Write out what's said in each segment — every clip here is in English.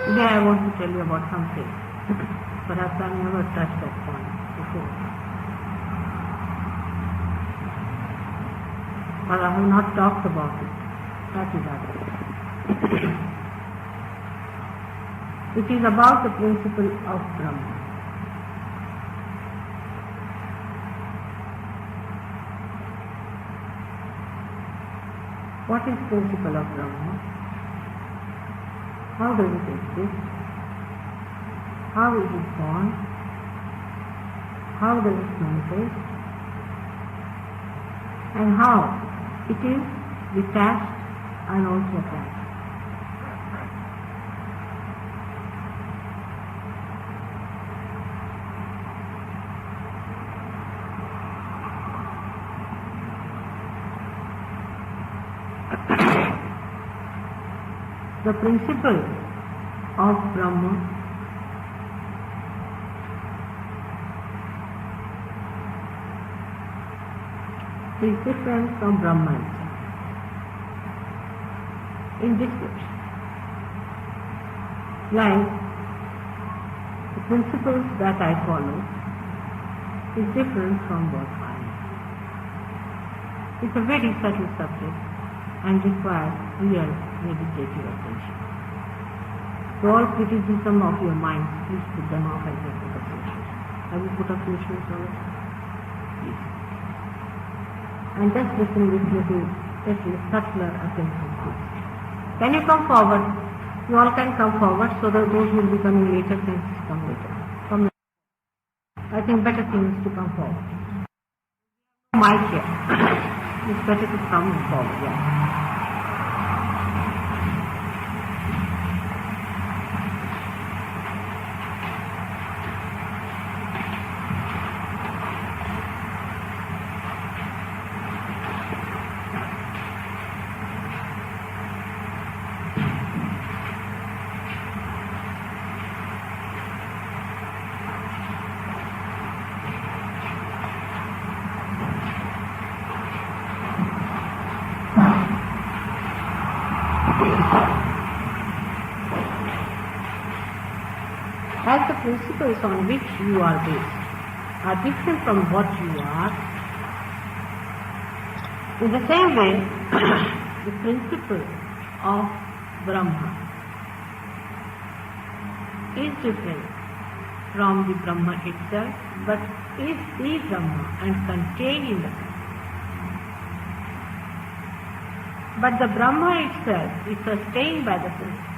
Today I want to tell you about something. Perhaps I never touched that point before. But I have not talked about it. That is other. It is about the principle of Brahma. What is principle of Brahma? How does it exist? How is it born? How does it manifest? And how it is detached and also attached. The principle of Brahma is different from Brahma itself in description. Like the principles that I follow is different from what I am. It's a very subtle subject and requires real meditative attention. So all criticism of your mind, please put them off and get put up your shoes. Have you put up your shoes already? Please. And just listen with little subtler attention, please. Can you come forward? You all can come forward so that those will be coming later can come later. Come later. I think better thing is to come forward. My chair. It's better to come forward, yeah. As the principles on which you are based are different from what you are, in the same way, the principle of Brahma is different from the Brahma itself, but is the Brahma and contained in the Brahma. But the Brahma itself is sustained by the principle.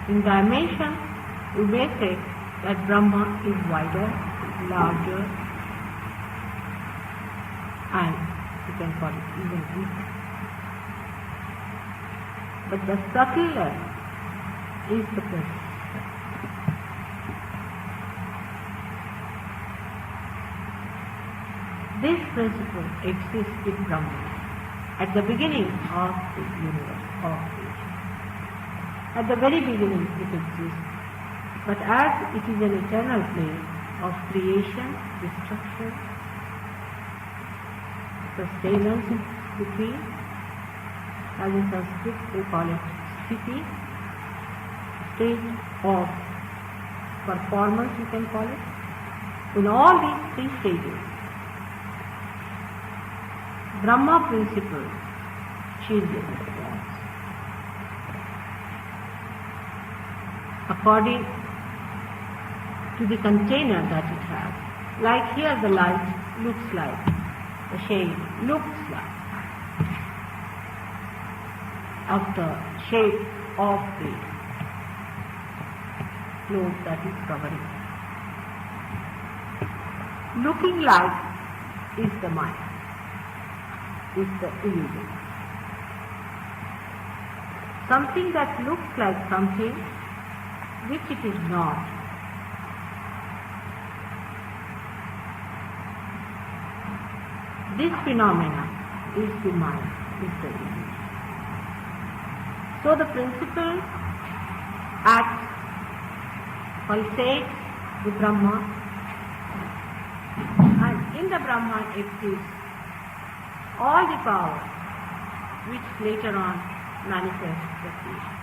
In dimension, we may say that Brahma is wider, larger, and you can call it even deeper. But the subtler is the principle. This principle exists in Brahma at the beginning of the universe, of creation. At the very beginning it exists, but as it is an eternal plane of creation, destruction, sustenance between, as in Sanskrit they call it sthiti, stage of performance you can call it. In all these three stages, Brahma principle changes according to the container that it has. Like here the light looks like, the shade looks like of the shape of the cloth that is covering. Looking like is the mind, is the illusion. Something that looks like something which it is not. This phenomena is the mind, is the illusion. So the principle acts, pulsates the Brahma, and in the Brahman exists all the power which later on manifests the creation.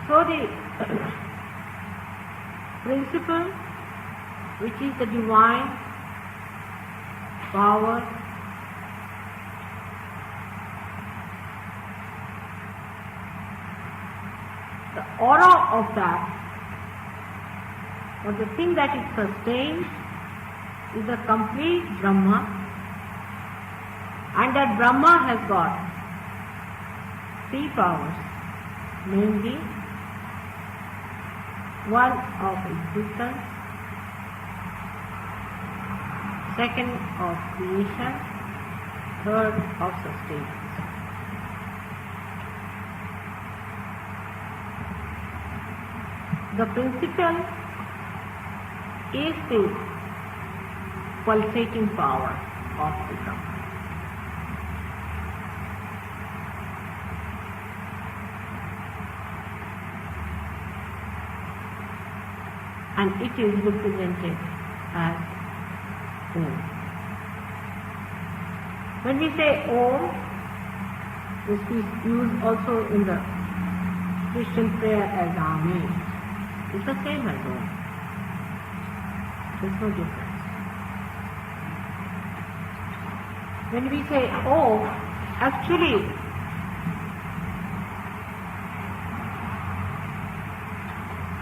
So the principle, which is the divine power, the aura of that, or the thing that it sustains, is the complete Brahma, and that Brahma has got three powers, namely one of existence, second of creation, third of sustenance. The principle is the pulsating power of the Brahma. And it is represented as Om. When we say Om, this is used also in the Christian prayer as Amen. It's the same as Om. There's no difference. When we say Om, actually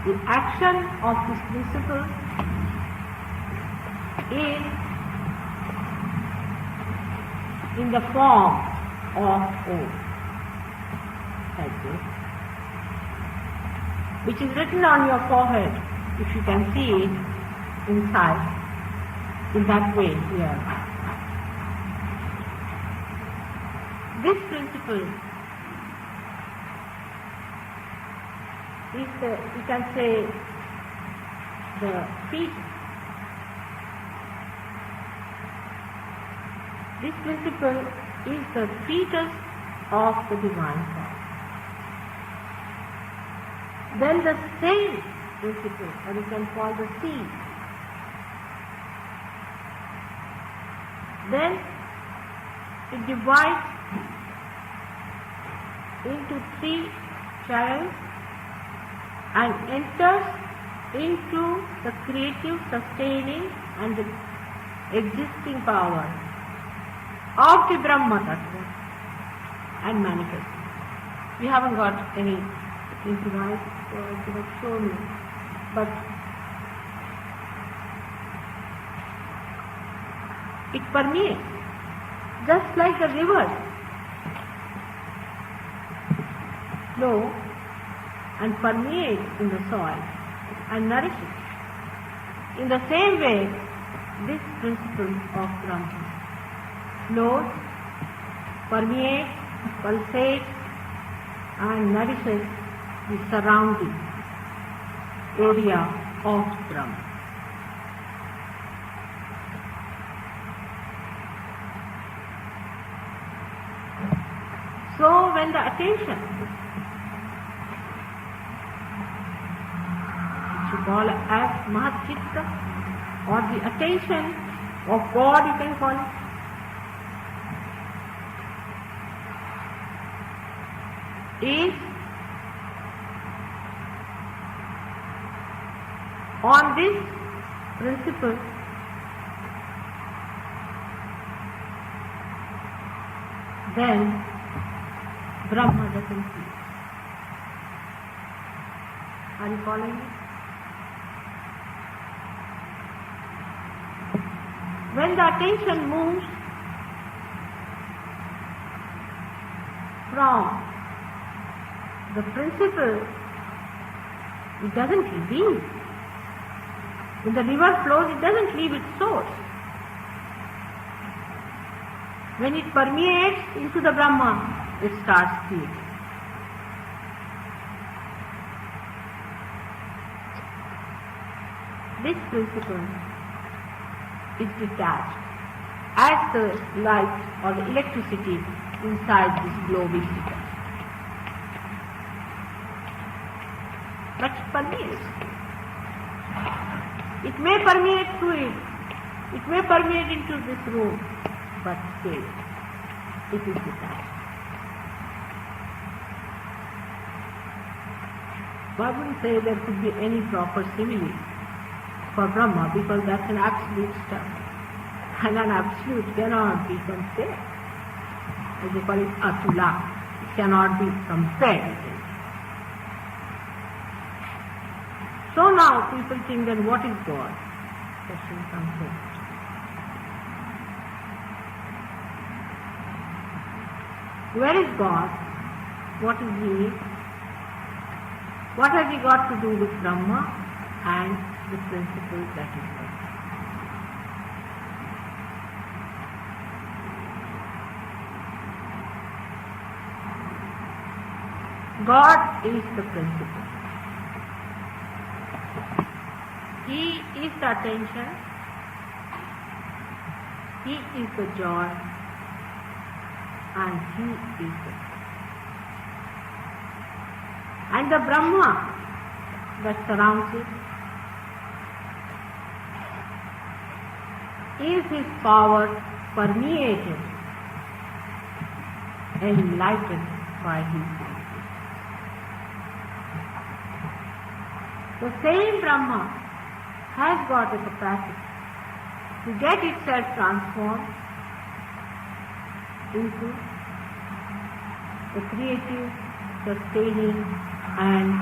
the action of this principle is in the form of Om, like this, which is written on your forehead, if you can see it inside, in that way here. This principle is the, you can say, the fetus. This principle is the fetus of the divine power. Then the same principle, or you can call the seed, then it divides into three channels and enters into the creative, sustaining and the existing power of the Brahma Tattva and manifests. We haven't got any improvised to have shown you, but it permeates, just like the rivers flow and permeate in the soil and nourish it. In the same way, this principle of Brahma flows, permeates, pulsates and nourishes the surrounding area of Brahma. So when the attention, which you call as Mahachitta, or the attention of God, you can call it, is on this principle, then Brahma doesn't cease. Are you following me? When the attention moves from the principle, it doesn't leave. When the river flows, it doesn't leave its source. When it permeates into the Brahma, it starts creating. This principle is detached as the light or the electricity inside this globe is detached. But it permeates. It may permeate through it It may permeate into this room, but still, it is detached. I wouldn't say there could be any proper simile for Brahma, because that's an absolute stuff. And an absolute cannot be compared. As they call it atula. It cannot be compared. So now people think, then what is God? Question comes in. Where is God? What is He? What has He got to do with Brahma and the principle that is God? God is the principle. He is the attention. He is the joy. And He is the. And the Brahma that surrounds it is His power permeated, enlightened by His. The same Brahma has got a capacity to get itself transformed into the creative, sustaining, and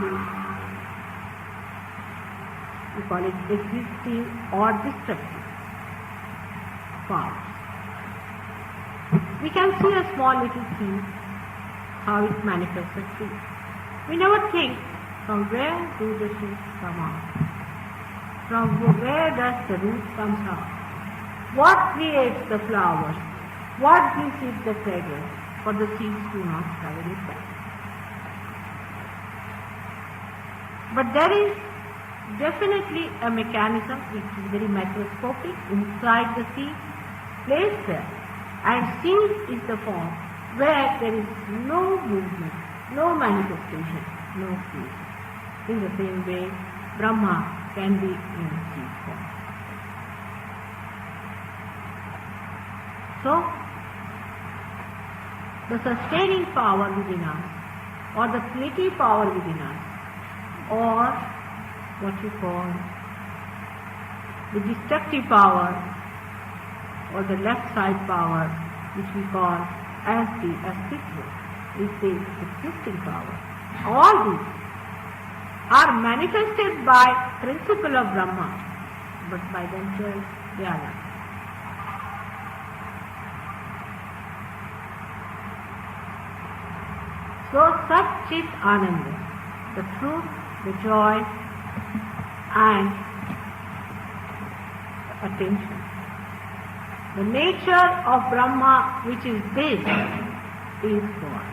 we call it existing or destructive powers. We can see a small little seed, how it manifests a tree. We never think, from where do the seeds come out? From where does the root come out? What creates the flowers? What gives it the fragrance? For the seeds do not have any fragrance. But there is definitely a mechanism which is very microscopic inside the seed, placed there. And seed is the form where there is no movement, no manifestation, no creation. In the same way, Brahma can be in seed form. So, the sustaining power within us, or the creative power within us, or what you call the destructive power, or the left side power, which we call as the astikva, is the existing power. All these are manifested by principle of Brahma, but by themselves they are not. So such is Ananda, the truth, the joy, and attention. The nature of Brahma, which is this, is God.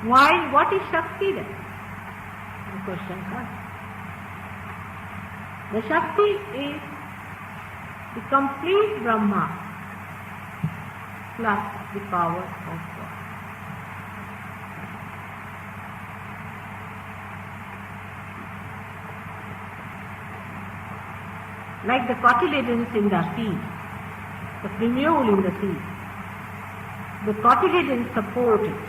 Why? What is Shakti then? The question comes. The Shakti is the complete Brahma plus the power of God. Like the cotyledons in the sea, the premiole in the sea, the cotyledons support it.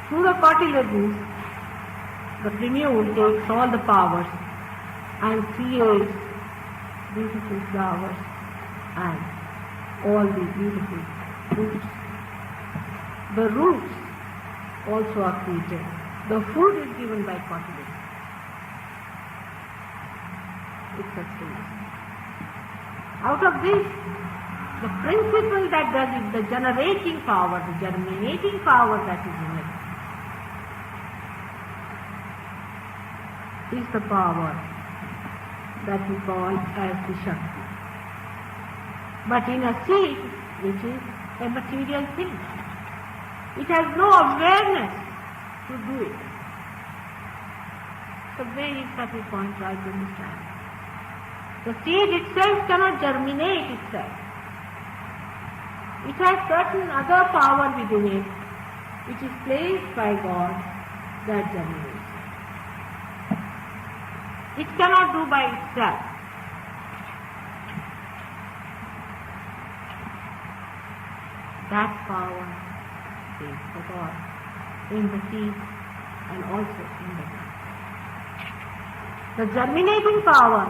Through the cotyledons, the premiole takes all the powers and creates beautiful flowers and all the beautiful fruits. The roots also are created. The food is given by cotyledons. It sustains. Out of this, the principle that does it, the generating power, the germinating power that is in it, is the power that we call as the Shakti. But in a seed, which is a material thing, it has no awareness to do it. It's a very subtle point to understand. The seed itself cannot germinate itself. It has certain other power within it which is placed by God, that germinates. It cannot do by itself. That power is for God in the seed and also in the plant. The germinating power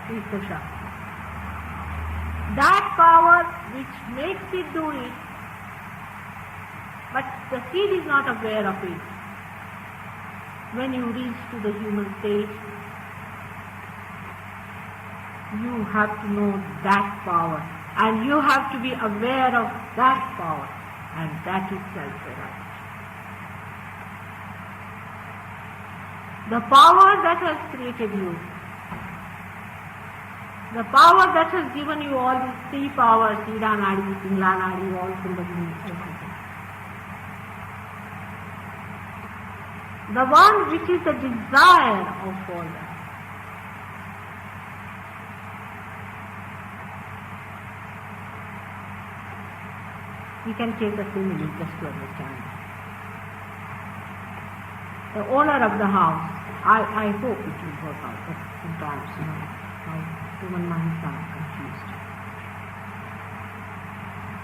is the Shakti. That power which makes it do it, but the seed is not aware of it. When you reach to the human stage, you have to know that power, and you have to be aware of that power, and that is self-realization. The power that has created you, the power that has given you all these three powers, Ida Nadi, Pingla Nadi, all Kundalini, everything. The one which is the desire of all that. We can take a simile just to understand. The owner of the house, I hope it will work out, but sometimes, how human minds are confused.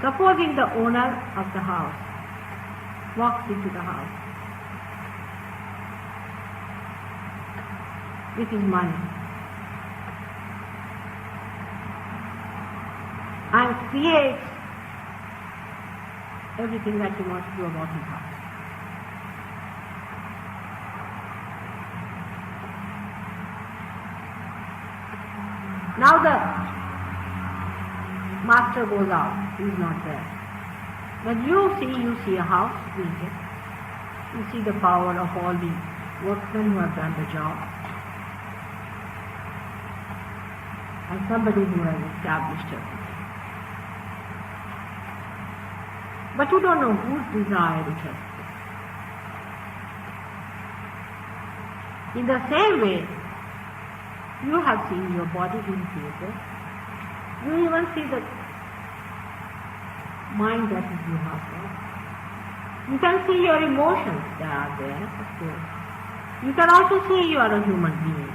Supposing the owner of the house walks into the house with his money and creates everything that he wants to do about his house. Now the master goes out, he is not there. When you see a house created, you see the power of all the workmen who have done the job, and somebody who has established it. But you don't know whose desire it has. In the same way, you have seen your body being created. You even see the mind that is you have there. You can see your emotions that are there, of course. You can also see you are a human being.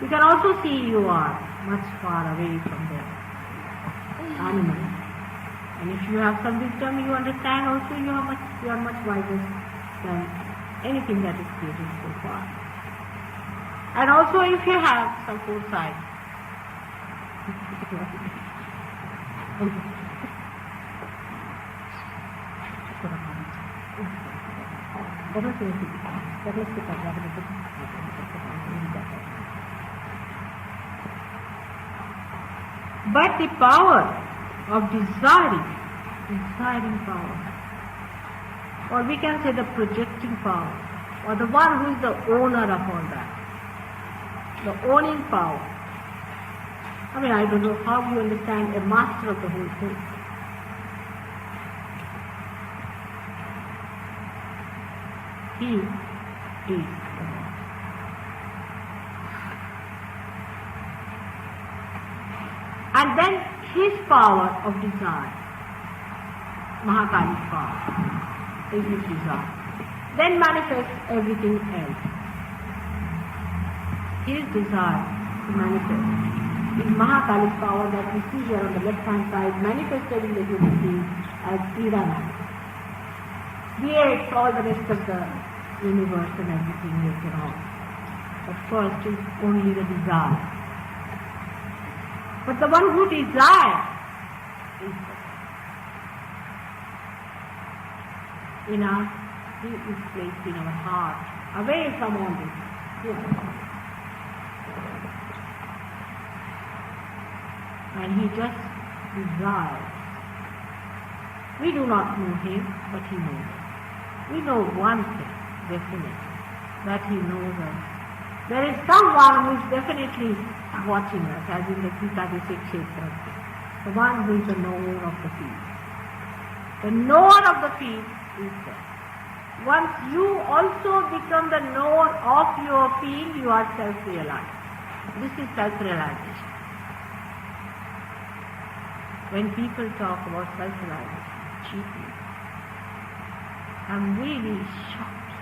You can also see you are much far away from the animal. And if you have some wisdom, you understand also you are much wiser than anything that is created so far. And also if you have some foresight, but the power of desiring power, or we can say the projecting power, or the one who is the owner of all that, the owning power. I mean, I don't know how you understand a master of the whole thing. He is the Lord. And then his power of desire, Mahakali's power, is his desire, then manifests everything else. His desire to manifest is Mahakali's power that we see here on the left hand side, manifested in the human being as Nirmala. Creates all the rest of the universe and everything later on. But first is only the desire. But the one who desires is in us, he is placed in our heart, away from all this. And he just desires. We do not know him, but he knows us. We know one thing, definitely, that he knows us. There is someone who is definitely watching us, as in the Gita Kshetra, the one who is the knower of the field. The knower of the field is there. Once you also become the knower of your field, you are self-realized. This is self-realization. When people talk about self-realization cheaply, I'm really shocked.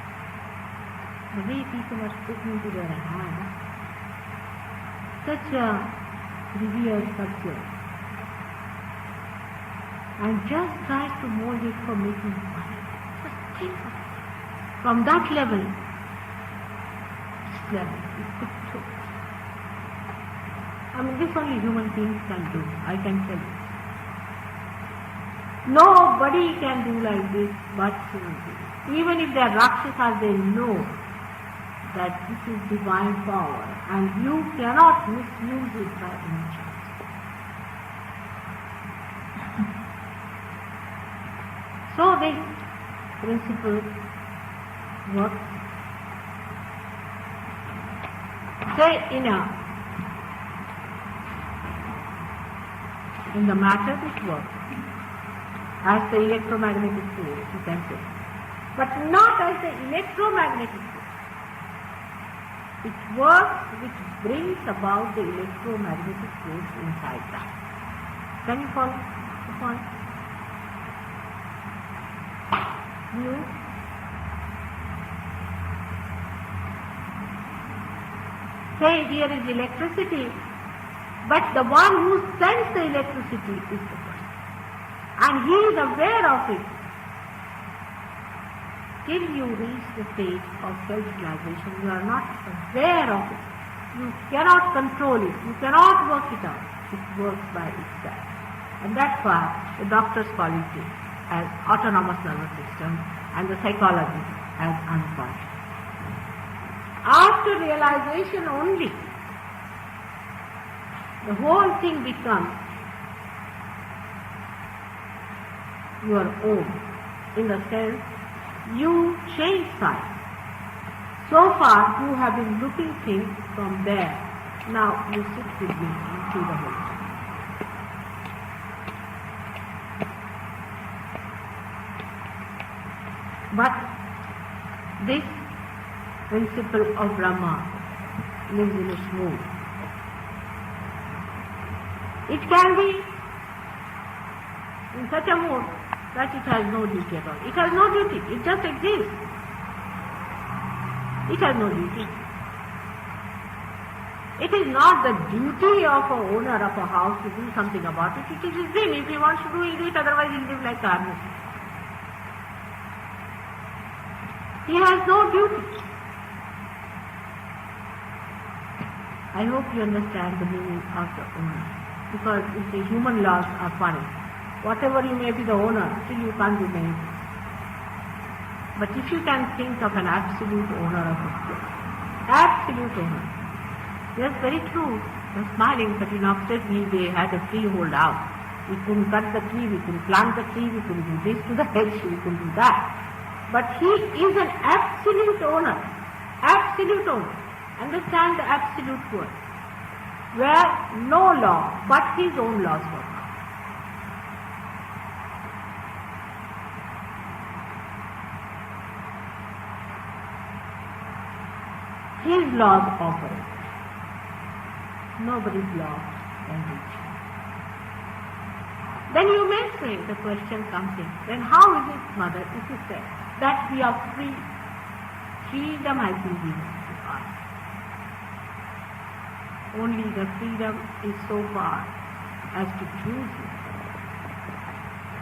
The way people are sticking to their hands. Such a revered subject. And just tries to mold it for making money. Just think of it. From that level, this level is good too. I mean, this only human beings can do, I can tell you. Nobody can do like this but human beings. Even if they are Rakshasas, they know that this is divine power and you cannot misuse it by any chance. So this principle works. Say in the matter it works. As the electromagnetic field, you can say. But not as the electromagnetic field. It works which brings about the electromagnetic force inside that. Can you follow the point? You? Say here is electricity, but the one who sends the electricity is the person. And he is aware of it. Till you reach the stage of self-realization, you are not aware of it. You cannot control it. You cannot work it out. It works by itself. And that's why the doctors call it as autonomous nervous system and the psychology as unconscious. After realization only, the whole thing becomes your own, in the sense you change sight. So far you have been looking things from there. Now you sit with me and see the whole thing. But this principle of Brahma lives in its mood. It can be in such a mood that it has no duty at all. It has no duty. It just exists. It has no duty. It is not the duty of an owner of a house to do something about it. It is his whim. If he wants to do, he'll do it. Otherwise, he'll live like a hermit. He has no duty. I hope you understand the meaning of the owner. Because if the human laws are funny, whatever you may be the owner, still you can't do many things. But if you can think of an absolute owner of a place, absolute owner, yes, very true. They're smiling, but in upstairs they had a freehold house. We couldn't cut the tree, we couldn't plant the tree, we couldn't do this to the hedge, we couldn't do that. But he is an absolute owner. Absolute owner. Understand the absolute word. Where no law but his own laws work. His laws operate. Nobody's law can reach him. Then you may say, the question comes in, then how is it, mother, if you say that we are free? Freedom has been given to us. Only the freedom is so far as to choose it.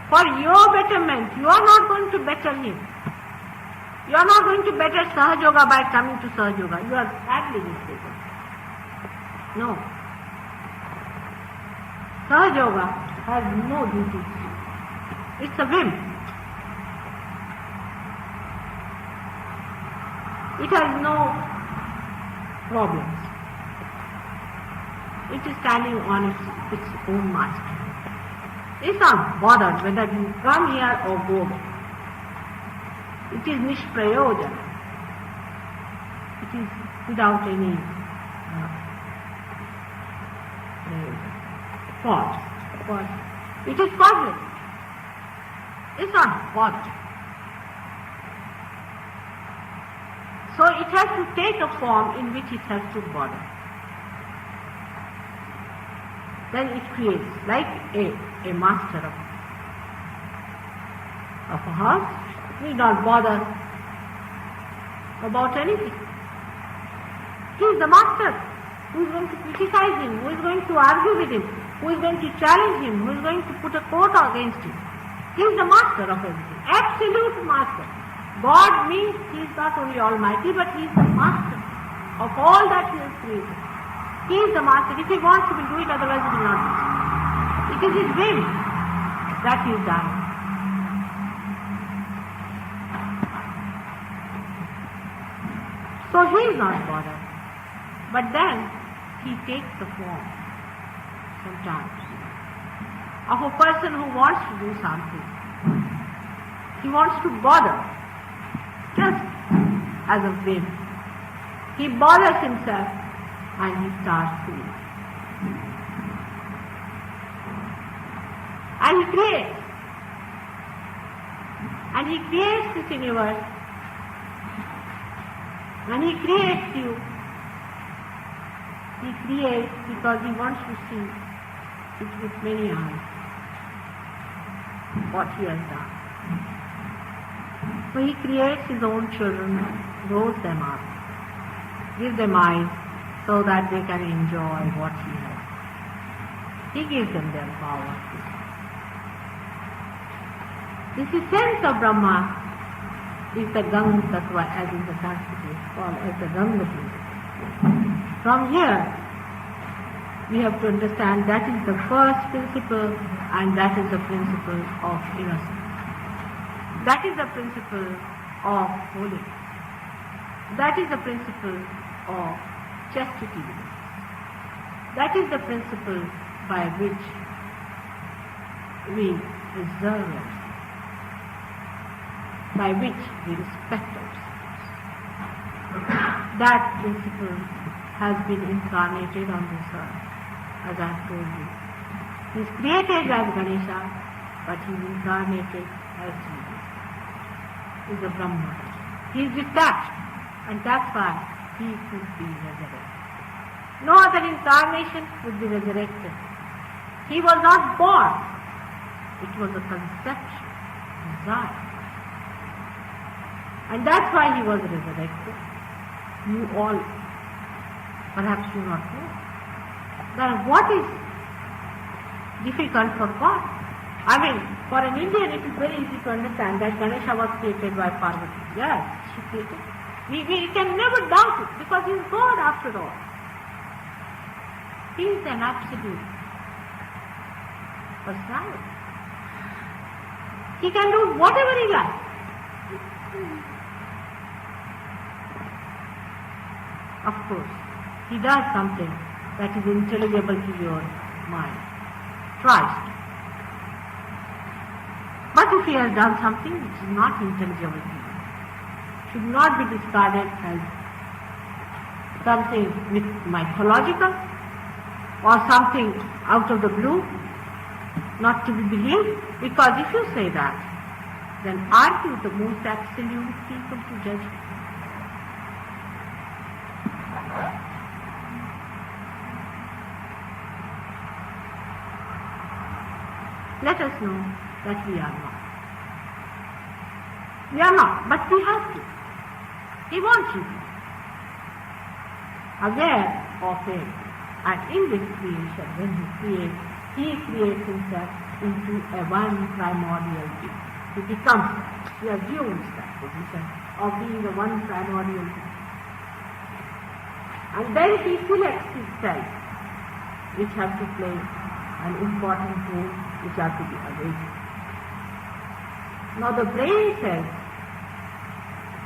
For your betterment, you are not going to better him. You are not going to better Sahaja by coming to Sahaja. You are sadly mistaken. No. Sahaja has no duty. It's a whim. It has no problems. It is standing on its own master. It's not bothered whether you come here or go there. It is nishprayojan. It is without any cause. It is causeless. It's not bothered. So it has to take a form in which it has to bother. Then it creates, like a master of a house, need not bother about anything. He is the master. Who is going to criticize him? Who is going to argue with him? Who is going to challenge him? Who is going to put a quote against him? He is the master of everything. Absolute master. God means He is not only almighty, but He is the master of all that He has created. He is the master. If He wants, He will do it, otherwise He will not do it. It is His will that He has done. So He is not bothered. But then He takes the form sometimes of a person who wants to do something. He wants to bother, just as a whim. He bothers himself and he starts doing. And he creates. And he creates this universe. And he creates you. He creates because he wants to see it with many eyes what he has done. So he creates his own children, grows them up, gives them eyes so that they can enjoy what he has. He gives them their power. This essence of Brahma is the Gang Tattva, as in the Sanskrit is called as the Ganga. From here, we have to understand that is the first principle, and that is the principle of innocence. That is the principle of holiness. That is the principle of chastity. That is the principle by which we preserve ourselves, by which we respect ourselves. That principle has been incarnated on this earth, as I have told you. He is created as Ganesha, but he is incarnated as Jesus. He is a Brahma. He is detached, and that's why he could be resurrected. No other incarnation could be resurrected. He was not born. It was a conception, desire. And that's why he was resurrected. You all perhaps do not know. Then what is difficult for God? I mean, for an Indian it is very easy to understand that Ganesha was created by Parvati. Yes, she created. We can never doubt it because he is God after all. He is an absolute personality. He can do whatever he likes. Of course, he does something that is intelligible to your mind. Tries. But if he has done something which is not intelligible to you, should not be discarded as something mythological or something out of the blue, not to be believed, because if you say that, then aren't you the most absolute people to judge? Let us know that we are not. We are not, but we have to. He wants you to be aware of it. And in this creation, when he creates himself into a one primordial being. He becomes, he assumes that position of being the one primordial being. And then he selects his cells, which have to play an important role, which have to be awakened. Now the brain cells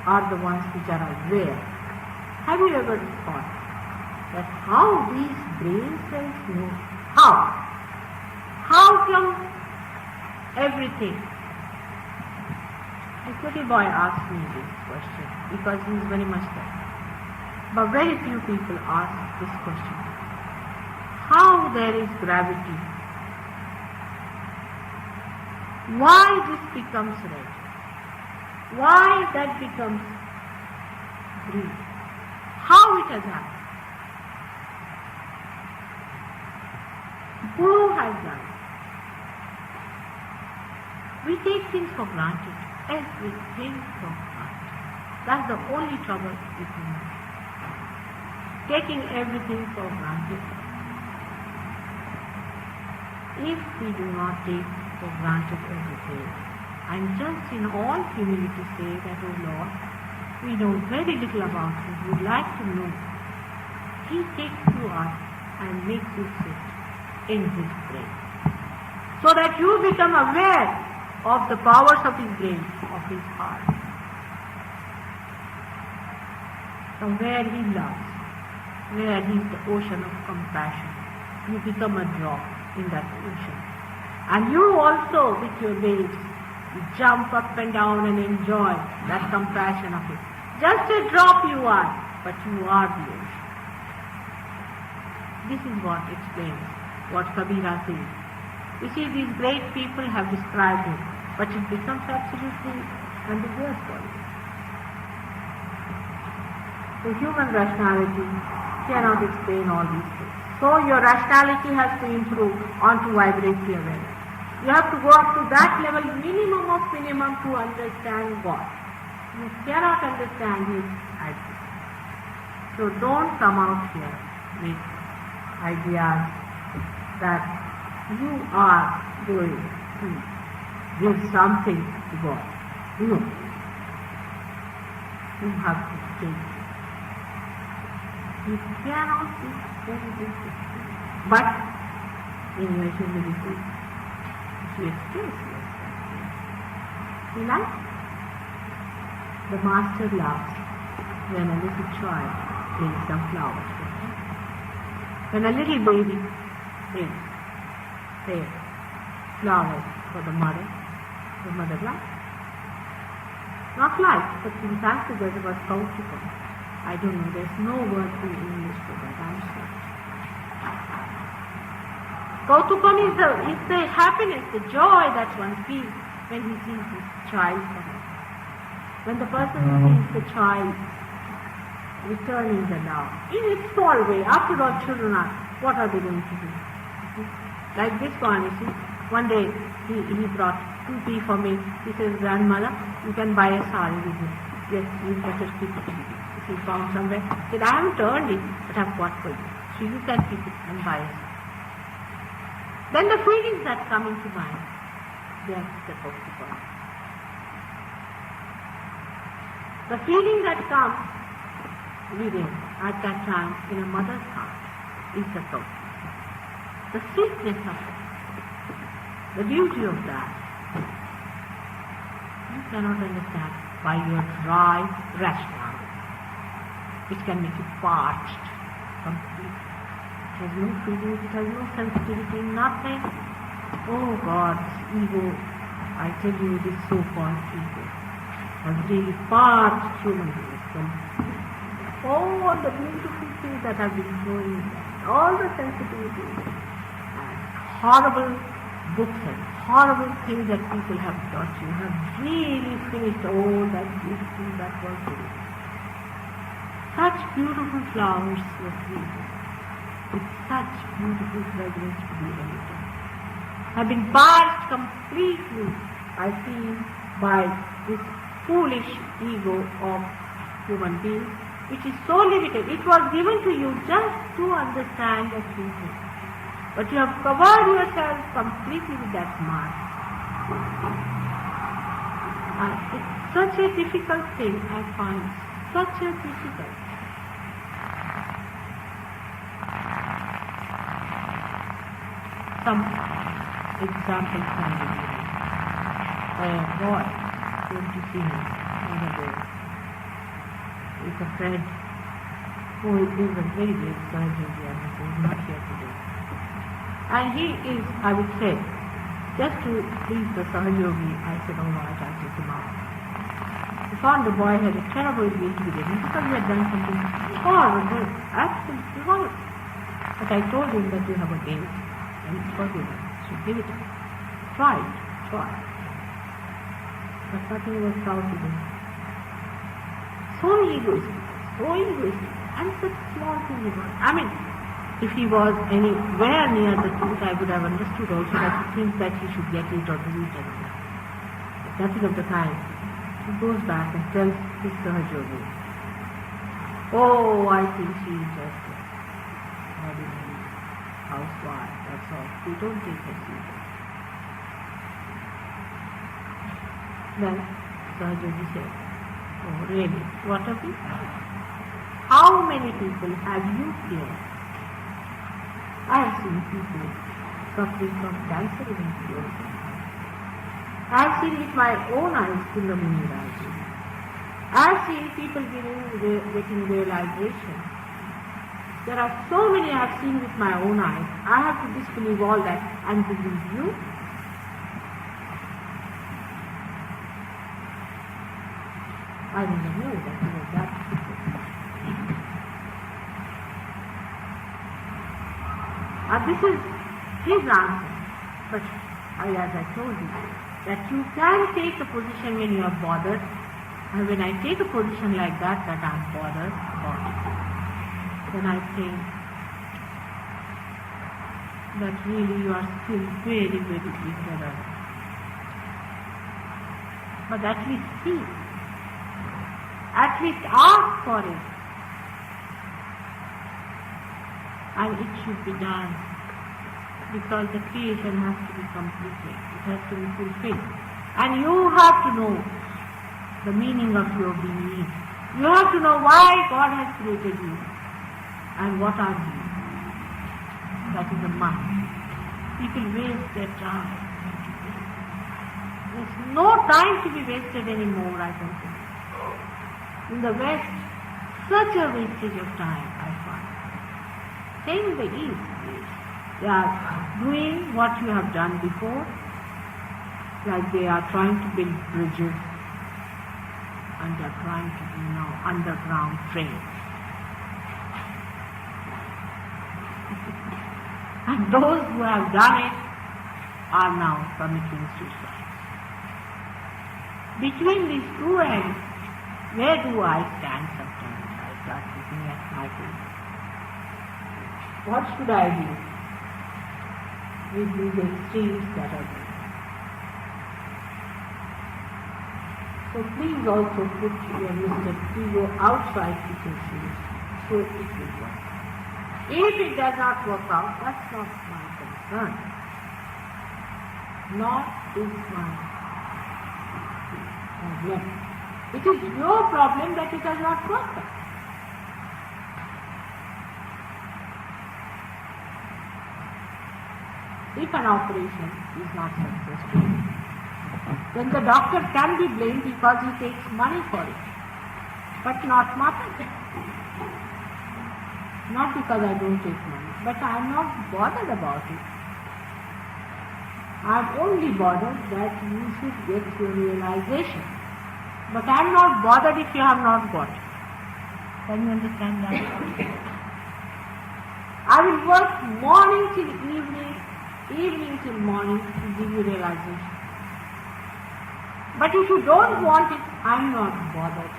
are the ones which are aware. Have you ever thought that how these brain cells know? How come everything? A little boy asked me this question because he is very much there. But very few people ask this question. How there is gravity? Why this becomes red? Why that becomes green? How it has happened? Who has done it? We take things for granted. everything for granted. That's the only trouble with human. Taking everything for granted. If we do not take for granted everything, and just in all humility say that, oh Lord, we know very little about you, we would like to know. He takes you up and makes you sit in His brain, so that you become aware of the powers of His brain, of His heart. From where He loves, where He is the ocean of compassion, you become a drop in that ocean. And you also, with your waves, you jump up and down and enjoy that compassion of it. Just a drop you are, but you are the ocean. This is what explains what Kabira says. You see, these great people have described it, but it becomes absolutely ambiguous for you. The human rationality cannot explain all these things. So your rationality has to improve onto vibratory awareness. You have to go up to that level, minimum of minimum, to understand God. You cannot understand His ideas. So don't come out here with ideas that you are going to give something to God. No. You have to take it. You cannot do anything. But in your humility, you express yourself. You like? The master loves when a little child brings some flowers for him. When a little baby brings, say, flowers for the mother likes. Not like, but in Sanskrit there was Kautukam. I don't know, there's no word in English for that, I'm sorry. Kautukam is the happiness, the joy that one feels when he sees his child come out. When the person sees the child returning the love, in its small way. After all, children are, what are they going to do? Like this one, you see, one day he brought 2 tea for me. He says, grandmother, you can buy a sari with me. Yes, you better keep it. He found somewhere. He said, I haven't earned it, but I've got for you. So you can keep it and buy it. Then the feelings that come into mind, they are the Kautukam. The feeling that comes within at that time in a mother's heart is the Kautukam. The sweetness of it, the beauty of that, you cannot understand by your dry rationality, which can make you parched completely. It has no feelings, it has no sensitivity, nothing. Oh God, this ego, I tell you, this so-called ego has really parched human beings completely. All the beautiful things that have been flowing, all the sensitivities, horrible books and horrible things that people have taught you have really finished all that beautiful that was there. Such beautiful flowers were created with such beautiful fragrance to be emitted, have been parched completely, I feel, by this foolish ego of human beings, which is so limited. It was given to you just to understand the truth. But you have covered yourself completely with that mask. And it's such a difficult thing, I find. Such a difficult. Some examples can be given. A boy came to see me one day with a friend who is a very great surgeon here, who is not here today. And he is, I would say, just to please the Sahajogi, I said, all right, I'll take him out. We found the boy had a terrible weight with him because he had done something horrible, absolutely horrible. But I told him that you have a date and it's forgiven, so give it up. Try it, try. But nothing worked out with him. So egoistic, and such small thing he was. I mean, if he was anywhere near the truth, I would have understood also that he thinks that he should get it or do it. But nothing of the kind. He goes back and tells his Sahajogi, oh, I think she is just a ordinary housewife, that's all. We don't take her serious. Then Sahajogi said, oh really, what of it? How many people have you here? I have seen people suffering from cancer in India. I have seen with my own eyes Kundalini rising. I have seen people getting realization. There are so many I have seen with my own eyes. I have to disbelieve all that and believe you. I never knew that you were that people. This is his answer. But as I told you, that you can take a position when you are bothered, and when I take a position like that I am bothered about it, then I think that really you are still very, very ignorant. But at least see, at least ask for it, and it should be done, because the creation has to be completed, it has to be fulfilled. And you have to know the meaning of your being. You have to know why God has created you and what are you. That is the mind. People waste their time. There's no time to be wasted anymore, I can say. In the West, such a wastage of time, I find. Same in the East. They are doing what you have done before, like they are trying to build bridges and they are trying to do now underground trains. And those who have done it are now committing suicide. Between these two ends, where do I stand sometimes? I start looking at my face. What should I do with these extremes that are there? So please also put your Mr. Ego outside people's shoes, so it will work. If it does not work out, that's not my concern. Not is my problem. It is your problem that it has not worked out. If an operation is not successful, then the doctor can be blamed because he takes money for it, but not Mataji. Not because I don't take money, but I am not bothered about it. I am only bothered that you should get your realization. But I am not bothered if you have not got it. Can you understand that? I will work morning till evening, evening till morning to give you realization. But if you don't want it, I am not bothered.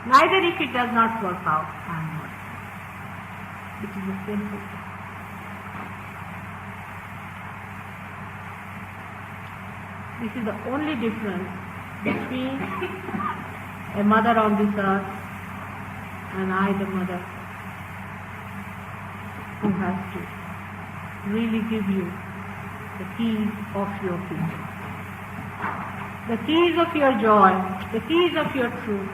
Neither if it does not work out, I am not. It is a simple thing. This is the only difference between a mother on this earth and I, the mother, who has to really give you the keys of your kingdom, the keys of your joy, the keys of your truth.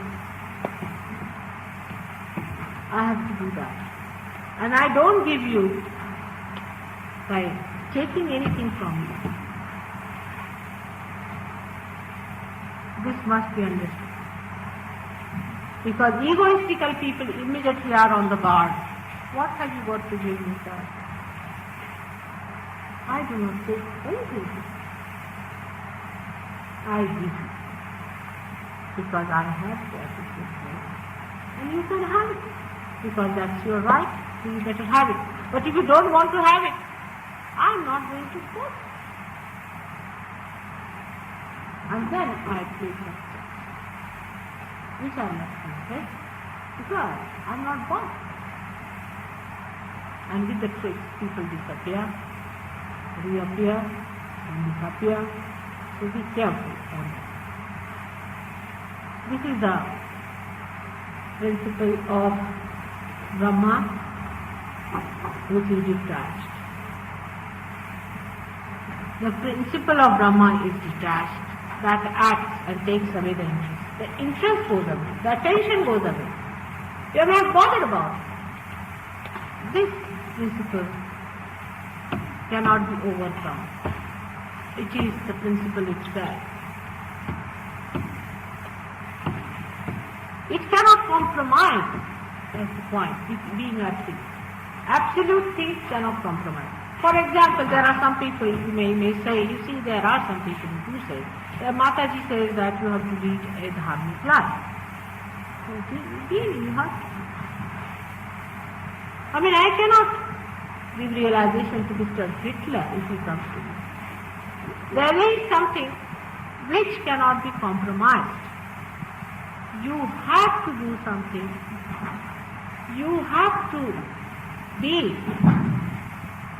I have to do that. And I don't give you by taking anything from you. This must be understood. Because egoistical people immediately are on the guard. What have you got to give me, sir? I do not take anything. I give you. Because I have what is yours. And you can have it. Because that's your right, so you better have it. But if you don't want to have it, I'm not going to force it. And then I play success, which I must confess, because I'm not bound. And with the tricks, people disappear, reappear, and disappear. So be careful on that. This is the principle of Brahma, which is detached. The principle of Brahma is detached, that acts and takes away the interest. The interest goes away, the attention goes away. You are not bothered about it. This principle cannot be overcome. It is the principle itself. It cannot compromise. That's the point. It's being absolute. Absolute things cannot compromise. For example, there are some people who may say, you see, there are some people who say, Mataji says that you have to lead a dharmic life. So, really, you have to. I mean, I cannot give realization to Mr. Hitler if he comes to me. There is something which cannot be compromised. You have to do something. You have to be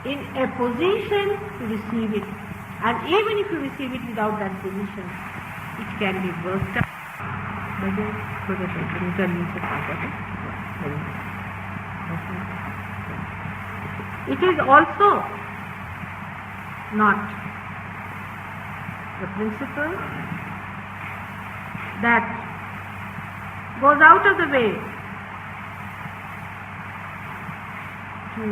in a position to receive it. And even if you receive it without that position, it can be worked out. It is also not the principle that goes out of the way to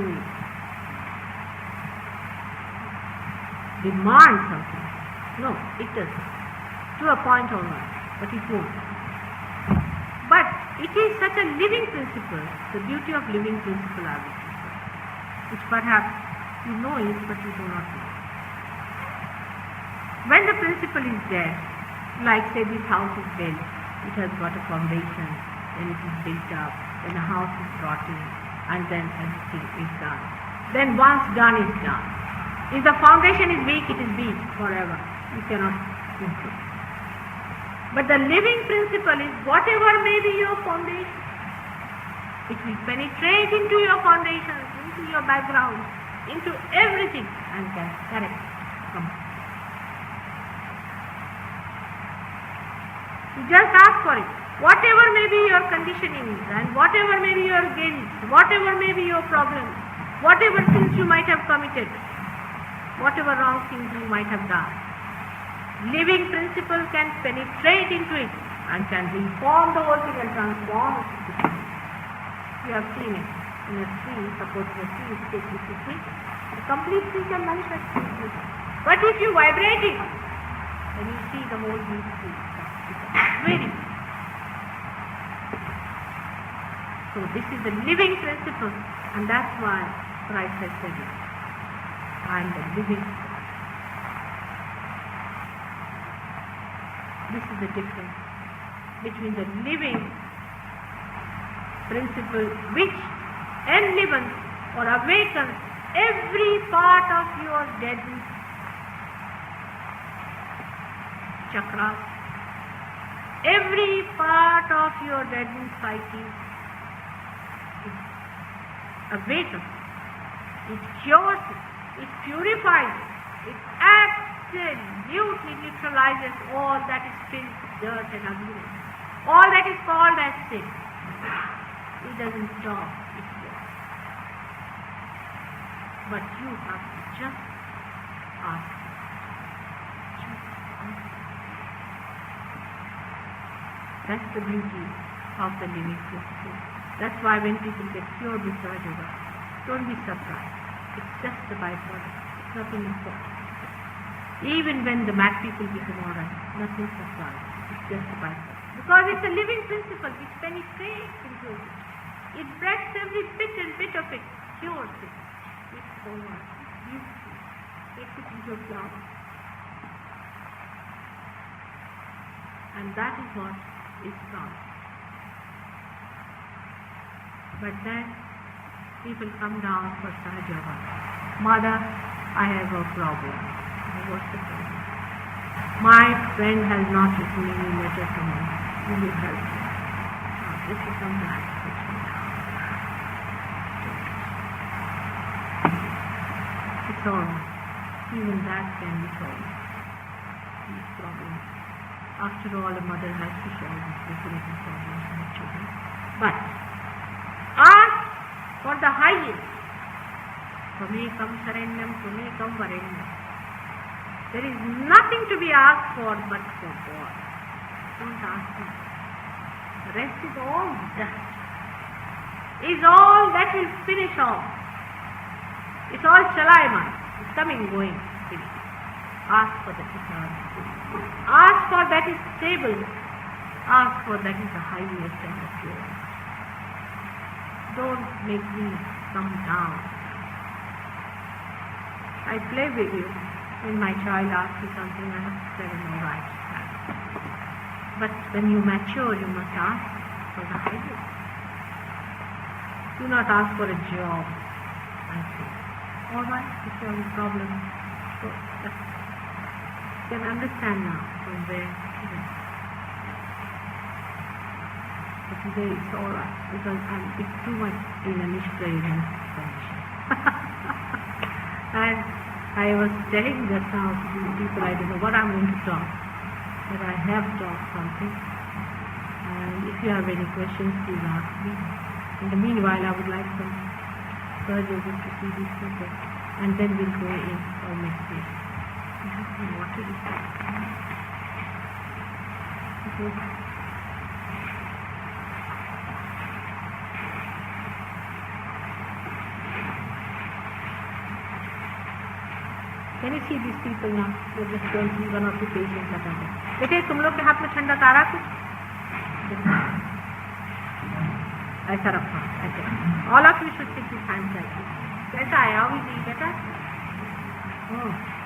demand something. No, it doesn't. To a point or not, but it won't. But it is such a living principle, the beauty of living principle, I would say, which perhaps you know it, but you do not know. When the principle is there, like say this house is built, it has got a foundation, then it is built up, then a house is brought in, and then everything is done. Then once done is done. If the foundation is weak, it is weak forever. You cannot improve. But the living principle is whatever may be your foundation, it will penetrate into your foundations, into your background, into everything, and can correct. You just ask for it. Whatever may be your conditionings, and whatever may be your guilt, whatever may be your problems, whatever sins you might have committed, whatever wrong things you might have done, living principle can penetrate into it and can reform the whole thing and transform it. You have seen it in a tree. Suppose the tree is taken to tree, the complete tree can manifest. But if you vibrate it, then you see the whole tree. Very. So this is the living principle, and that's why Christ has said it. I am the living. This is the difference between the living principle which enlivens or awakens every part of your dead chakras, every part of your dead psyche. It awakens, it cures it, it purifies it, it absolutely neutralizes all that is filth, dirt and ugliness, all that is called as sin. It doesn't stop, it works. But you have to just ask. That's the beauty of the living principle. That's why when people get cured with Yoga, don't be surprised. It's just the byproduct. It's nothing important. Even when the mad people become alright, nothing surprised. It's just a byproduct. Because it's a living principle which penetrates into it. It breaks every bit and bit of it, cures it. It's so much. Beautiful. Takes it into a flower. And that is what is wrong. But then people come down for Sahajya. Mother, I have a problem. What's the problem? My friend has not written any letter to me. Will you help me? This is some bad situation. It's all right. Even that can be solved. These problems. After all, a mother has to solve these little problems for her children. But ask for the highest. Tvamekam Sharanyam, Tvamekam Varenyam. There is nothing to be asked for but for God. Don't ask Him. The rest is all dust. Is all that will finish off. It's all Chalayaman. It's coming, going, finish. Ask for that eternal. Ask for that is stable. Ask for that is the highest and the purest. Don't make me come down. I play with you. When my child asks me something, I have to tell him, all right. But when you mature, you must ask for the highest. Do not ask for a job. I say, all right, if you have a problem, so you can understand now from where it is. But today it's all right because it's too much in a Nishprayojan condition. And I was telling just now to the people, I don't know what I'm going to talk, but I have talked something. And if you have any questions, please ask me. In the meanwhile, I would like some further to see these people, and then we'll go in for meditation. I have some water to take. Can you see these people now? They're just going to one of the patients that are there. बेटे तुम लोग के हाथ में ठंडा तारा कुछ ऐसा रखो ऐसे. All of you should take this hand like this. कैसा है? How is he? Better? Oh.